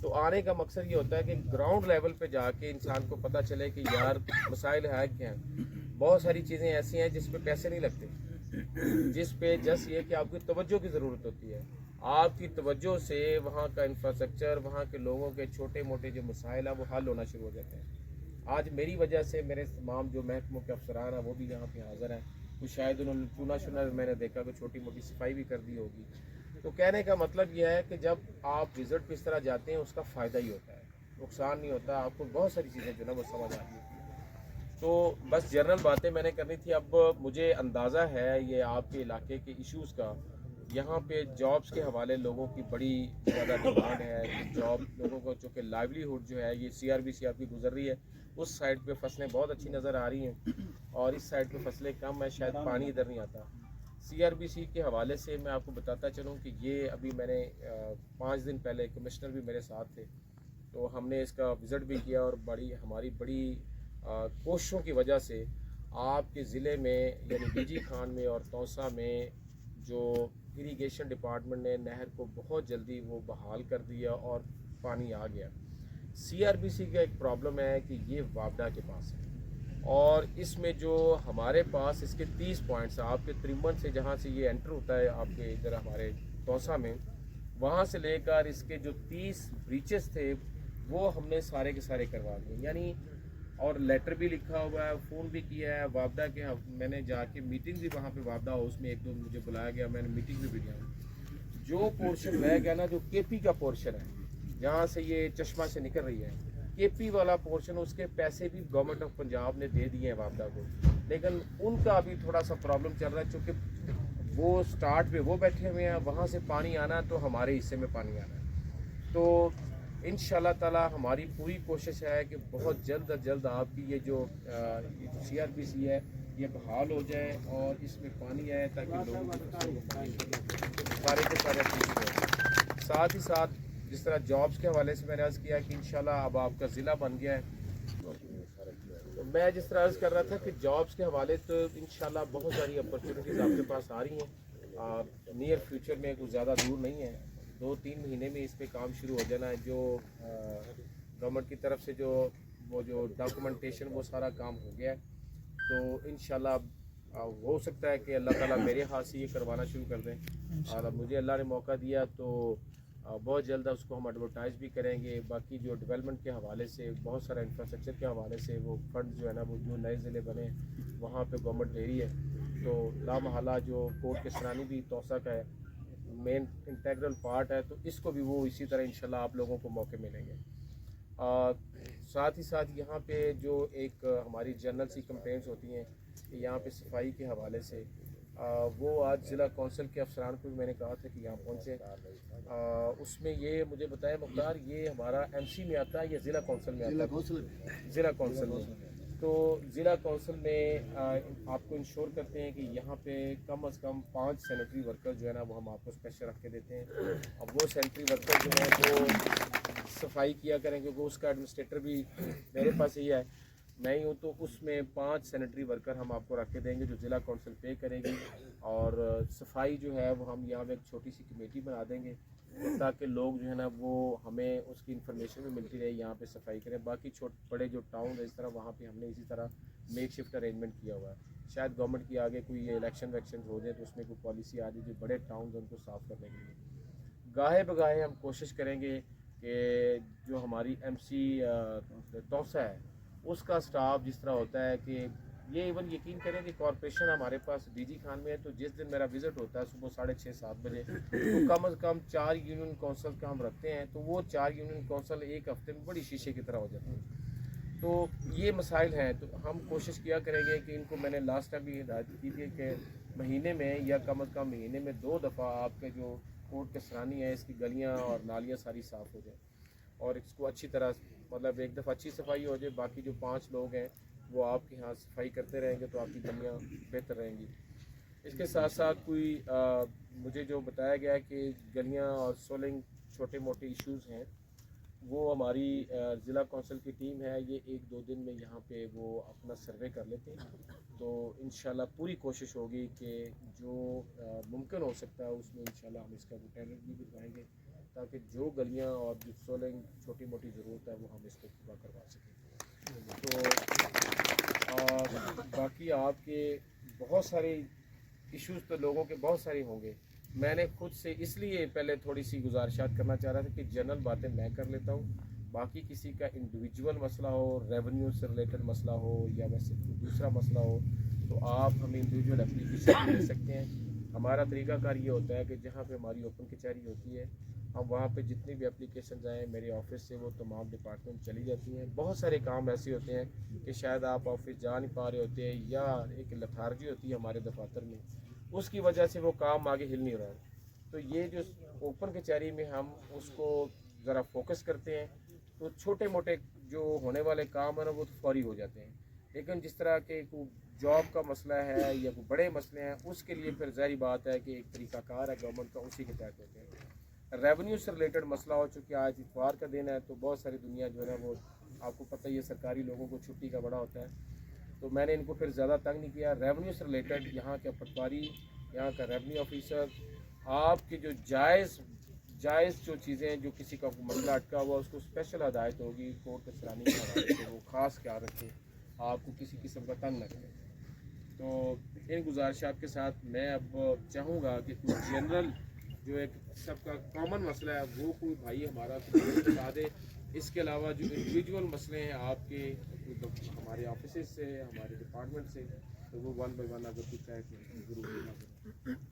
تو آنے کا مقصد یہ ہوتا ہے کہ گراؤنڈ لیول پہ جا کے انسان کو پتہ چلے کہ یار مسائل ہے کیا ہیں. بہت ساری چیزیں ایسی ہیں جس پہ پیسے نہیں لگتے، جس پہ جس یہ کہ آپ کی توجہ کی ضرورت ہوتی ہے. آپ کی توجہ سے وہاں کا انفراسٹرکچر، وہاں کے لوگوں کے چھوٹے موٹے جو مسائل ہیں وہ حل ہونا شروع ہو جاتے ہیں. آج میری وجہ سے میرے تمام جو محکموں کے افسران ہیں وہ بھی یہاں پہ حاضر ہیں. کچھ شاید انہوں نے چونا شنا میں نے دیکھا کہ چھوٹی موٹی صفائی بھی کر دی ہوگی. تو کہنے کا مطلب یہ ہے کہ جب آپ وزٹ پہ اس طرح جاتے ہیں اس کا فائدہ ہی ہوتا ہے، نقصان نہیں ہوتا. آپ کو بہت ساری چیزیں جو نا وہ سمجھ آ رہی ہوتی ہیں. تو بس جنرل باتیں میں نے کرنی تھی. اب مجھے اندازہ ہے یہ آپ کے علاقے کے ایشوز کا. یہاں پہ جابس کے حوالے لوگوں کی بڑی زیادہ ڈیمانڈ ہے کہ جاب لوگوں کو چونکہ لائیولیہوڈ جو ہے یہ CRBC آپ کی گزر رہی ہے، اس سائڈ پہ فصلیں بہت اچھی نظر آ رہی ہیں اور اس سائڈ پہ فصلیں کم ہیں، شاید پانی ادھر نہیں آتا. CRBC کے حوالے سے میں آپ کو بتاتا چلوں کہ یہ ابھی میں نے 5 دن پہلے کمشنر بھی میرے ساتھ تھے تو ہم نے اس کا وزٹ بھی کیا اور ہماری بڑی کوششوں کی وجہ سے آپ کے ضلع میں یعنی DG خان میں اور توسا میں جو اریگیشن ڈپارٹمنٹ نے نہر کو بہت جلدی وہ بحال کر دیا اور پانی آ گیا. CRBC کا ایک پرابلم ہے کہ یہ وابڈا کے پاس ہے اور اس میں جو ہمارے پاس اس کے 30 پوائنٹس ہیں. آپ کے ترمن سے جہاں سے یہ انٹر ہوتا ہے آپ کے ادھر ہمارے توسا میں، وہاں سے لے کر اس کے جو 30 بریچز تھے وہ ہم نے سارے کے سارے کروا دیے. یعنی اور لیٹر بھی لکھا ہوا ہے، فون بھی کیا ہے وابڈا کے. میں نے جا کے میٹنگ بھی وہاں پہ وابڈا ہاؤس میں 1-2 مجھے بلایا گیا، میں نے میٹنگ بھی لیا. جو پورشن رہ گیا نا جو KP کا پورشن ہے جہاں سے یہ چشمہ سے نکل رہی ہے، KP والا پورشن اس کے پیسے بھی گورنمنٹ آف پنجاب نے دے دیے ہیں وابڈا کو، لیکن ان کا ابھی تھوڑا سا پرابلم چل رہا ہے چونکہ وہ سٹارٹ پہ وہ بیٹھے ہوئے ہیں، وہاں سے پانی آنا تو ہمارے حصے میں پانی آنا ہے. تو انشاءاللہ تعالی ہماری پوری کوشش ہے کہ بہت جلد از جلد آپ کی یہ جو CRBC ہے یہ بحال ہو جائے اور اس میں پانی آئے تاکہ لوگوں کو سارے کے سارے چیز ہو. ساتھ ہی ساتھ جس طرح جابس کے حوالے سے میں نے عرض کیا کہ انشاءاللہ اب آپ کا ضلع بن گیا ہے. تو میں جس طرح عرض کر رہا تھا کہ جابس کے حوالے تو انشاءاللہ بہت ساری اپرچونیٹیز آپ کے پاس آ رہی ہیں نیئر فیوچر میں، کچھ زیادہ دور نہیں ہے. 2-3 مہینے میں اس پہ کام شروع ہو جانا ہے. جو گورنمنٹ کی طرف سے وہ جو ڈاکومنٹیشن وہ سارا کام ہو گیا ہے. تو انشاءاللہ ہو سکتا ہے کہ اللہ تعالیٰ میرے ہاتھ سے یہ کروانا شروع کر دیں اور اب مجھے اللہ نے موقع دیا تو بہت جلد اس کو ہم ایڈورٹائز بھی کریں گے. باقی جو ڈیولپمنٹ کے حوالے سے بہت سارا انفراسٹرکچر کے حوالے سے وہ فنڈ جو ہے نا وہ جو نئے ضلع بنے وہاں پہ گورنمنٹ دے رہی ہے. تو لامحالہ جو کوٹ کسرانی بھی توسا کا ہے مین انٹیگرل پارٹ ہے، تو اس کو بھی وہ اسی طرح انشاءاللہ آپ لوگوں کو موقع ملیں گے. ساتھ ہی ساتھ یہاں پہ جو ایک ہماری جنرل سی کمپلینٹس ہوتی ہیں کہ یہاں پہ صفائی کے حوالے سے وہ آج ضلع کونسل کے افسران کو بھی میں نے کہا تھا کہ یہاں پہنچے. اس میں یہ مجھے بتایا مختار یہ ہمارا MC میں آتا ہے یا ضلع کونسل میں آتا ہے؟ ضلع کونسل میں. تو ضلع کونسل میں آپ کو انشور کرتے ہیں کہ یہاں پہ کم از کم 5 سینیٹری ورکر جو ہے نا وہ ہم آپ کو اسپیشل رکھ کے دیتے ہیں. اب وہ سینیٹری ورکر جو ہیں وہ صفائی کیا کریں کیونکہ اس کا ایڈمنسٹریٹر بھی میرے پاس ہی ہے، میں ہی ہوں. تو اس میں 5 سینیٹری ورکر ہم آپ کو رکھ کے دیں گے جو ضلع کونسل پے کرے گی. اور صفائی جو ہے وہ ہم یہاں پہ ایک چھوٹی سی کمیٹی بنا دیں گے تاکہ لوگ جو ہے نا وہ ہمیں اس کی انفارمیشن بھی ملتی رہے یہاں پہ صفائی کریں. باقی بڑے جو ٹاؤن ہے اس طرح وہاں پہ ہم نے اسی طرح میک شفٹ ارینجمنٹ کیا ہوا ہے. شاید گورنمنٹ کی آگے کوئی الیکشن ویکشن ہو جائے تو اس میں کوئی پالیسی آ جائے جو بڑے ٹاؤنز ان کو صاف کرنے کے لیے گاہے بگاہے ہم کوشش کریں گے کہ جو ہماری MC توسا ہے اس کا سٹاف جس طرح ہوتا ہے کہ یہ ایون یقین کریں کہ کارپوریشن ہمارے پاس DG خان میں ہے تو جس دن میرا وزٹ ہوتا ہے صبح 6:30-7 بجے تو کم از کم 4 یونین کونسل کا ہم رکھتے ہیں. تو وہ 4 یونین کونسل ایک ہفتے میں بڑی شیشے کی طرح ہو جاتے ہیں. تو یہ مسائل ہیں تو ہم کوشش کیا کریں گے کہ ان کو میں نے لاسٹ ٹائم بھی ہدایت کی تھی کہ مہینے میں یا کم از کم مہینے میں 2 دفعہ آپ کے جو کوٹ کسرانی ہے اس کی گلیاں اور نالیاں ساری صاف ہو جائیں اور اس کو اچھی طرح مطلب ایک دفعہ اچھی صفائی ہو جائے. باقی جو 5 لوگ ہیں وہ آپ کے ہاں صفائی کرتے رہیں گے تو آپ کی گلیاں بہتر رہیں گی. اس کے ساتھ ساتھ کوئی مجھے جو بتایا گیا ہے کہ گلیاں اور سولنگ چھوٹے موٹے ایشوز ہیں وہ ہماری ضلع کونسل کی ٹیم ہے یہ 1-2 دن میں یہاں پہ وہ اپنا سروے کر لیتے ہیں. تو انشاءاللہ پوری کوشش ہوگی کہ جو ممکن ہو سکتا ہے اس میں انشاءاللہ ہم اس کا ٹینڈر بھی بھروائیں گے تاکہ جو گلیاں اور جو سولنگ چھوٹی موٹی ضرورت ہے وہ ہم اس کو پورا کروا سکیں. تو باقی آپ کے بہت سارے ایشوز تو لوگوں کے بہت سارے ہوں گے. میں نے خود سے اس لیے پہلے تھوڑی سی گزارشات کرنا چاہ رہا تھا کہ جنرل باتیں میں کر لیتا ہوں, باقی کسی کا انڈیویجول مسئلہ ہو, ریونیو سے ریلیٹڈ مسئلہ ہو یا ویسے کوئی دوسرا مسئلہ ہو تو آپ ہمیں انڈیویجول اپلیکیشن دے سکتے ہیں. ہمارا طریقہ کار یہ ہوتا ہے کہ جہاں پہ ہماری اوپن کچہری ہوتی ہے ہم وہاں پہ جتنی بھی اپلیکیشنز آئیں میرے آفس سے وہ تمام ڈپارٹمنٹ چلی جاتی ہیں. بہت سارے کام ایسے ہوتے ہیں کہ شاید آپ آفس جا نہیں پا رہے ہوتے ہیں یا ایک لتھارجی ہوتی ہے ہمارے دفاتر میں, اس کی وجہ سے وہ کام آگے ہل نہیں رہا ہے. تو یہ جو اوپن کچہری میں ہم اس کو ذرا فوکس کرتے ہیں تو چھوٹے موٹے جو ہونے والے کام ہیں نا وہ تو فوری ہو جاتے ہیں. لیکن جس طرح کے کوئی جاب کا مسئلہ ہے یا کوئی بڑے مسئلے ہیں اس کے لیے پھر ظاہری بات ہے کہ ایک طریقہ کار ہے گورنمنٹ کا, اسی کے تحت ہوتے ہیں. ریونیو سے ریلیٹڈ مسئلہ ہو چونکہ آج اتوار کا دن ہے تو بہت ساری دنیا جو ہے نا وہ آپ کو پتہ ہی ہے سرکاری لوگوں کو چھٹی کا بڑا ہوتا ہے, تو میں نے ان کو پھر زیادہ تنگ نہیں کیا. ریونیو سے ریلیٹڈ یہاں کے پٹواری, یہاں کا ریونیو آفیسر آپ کی جو جائز جو چیزیں جو کسی کا مسئلہ اٹکا ہوا اس کو اسپیشل ہدایت ہوگی کورٹ کچہری کے حوالے سے وہ خاص خیال رکھے, آپ کو کسی قسم کا تنگ نہ کرے. تو ان گزارشات کے ساتھ میں اب چاہوں گا کہ کچھ جنرل جو ایک سب کا کامن مسئلہ ہے وہ کوئی بھائی ہمارا بتا دے. اس کے علاوہ جو انڈیویجول مسئلے ہیں آپ کے ہمارے آفیسز سے, ہمارے ڈپارٹمنٹ سے, تو وہ ون بائی ون اگر کچھ ہے تو ضرور.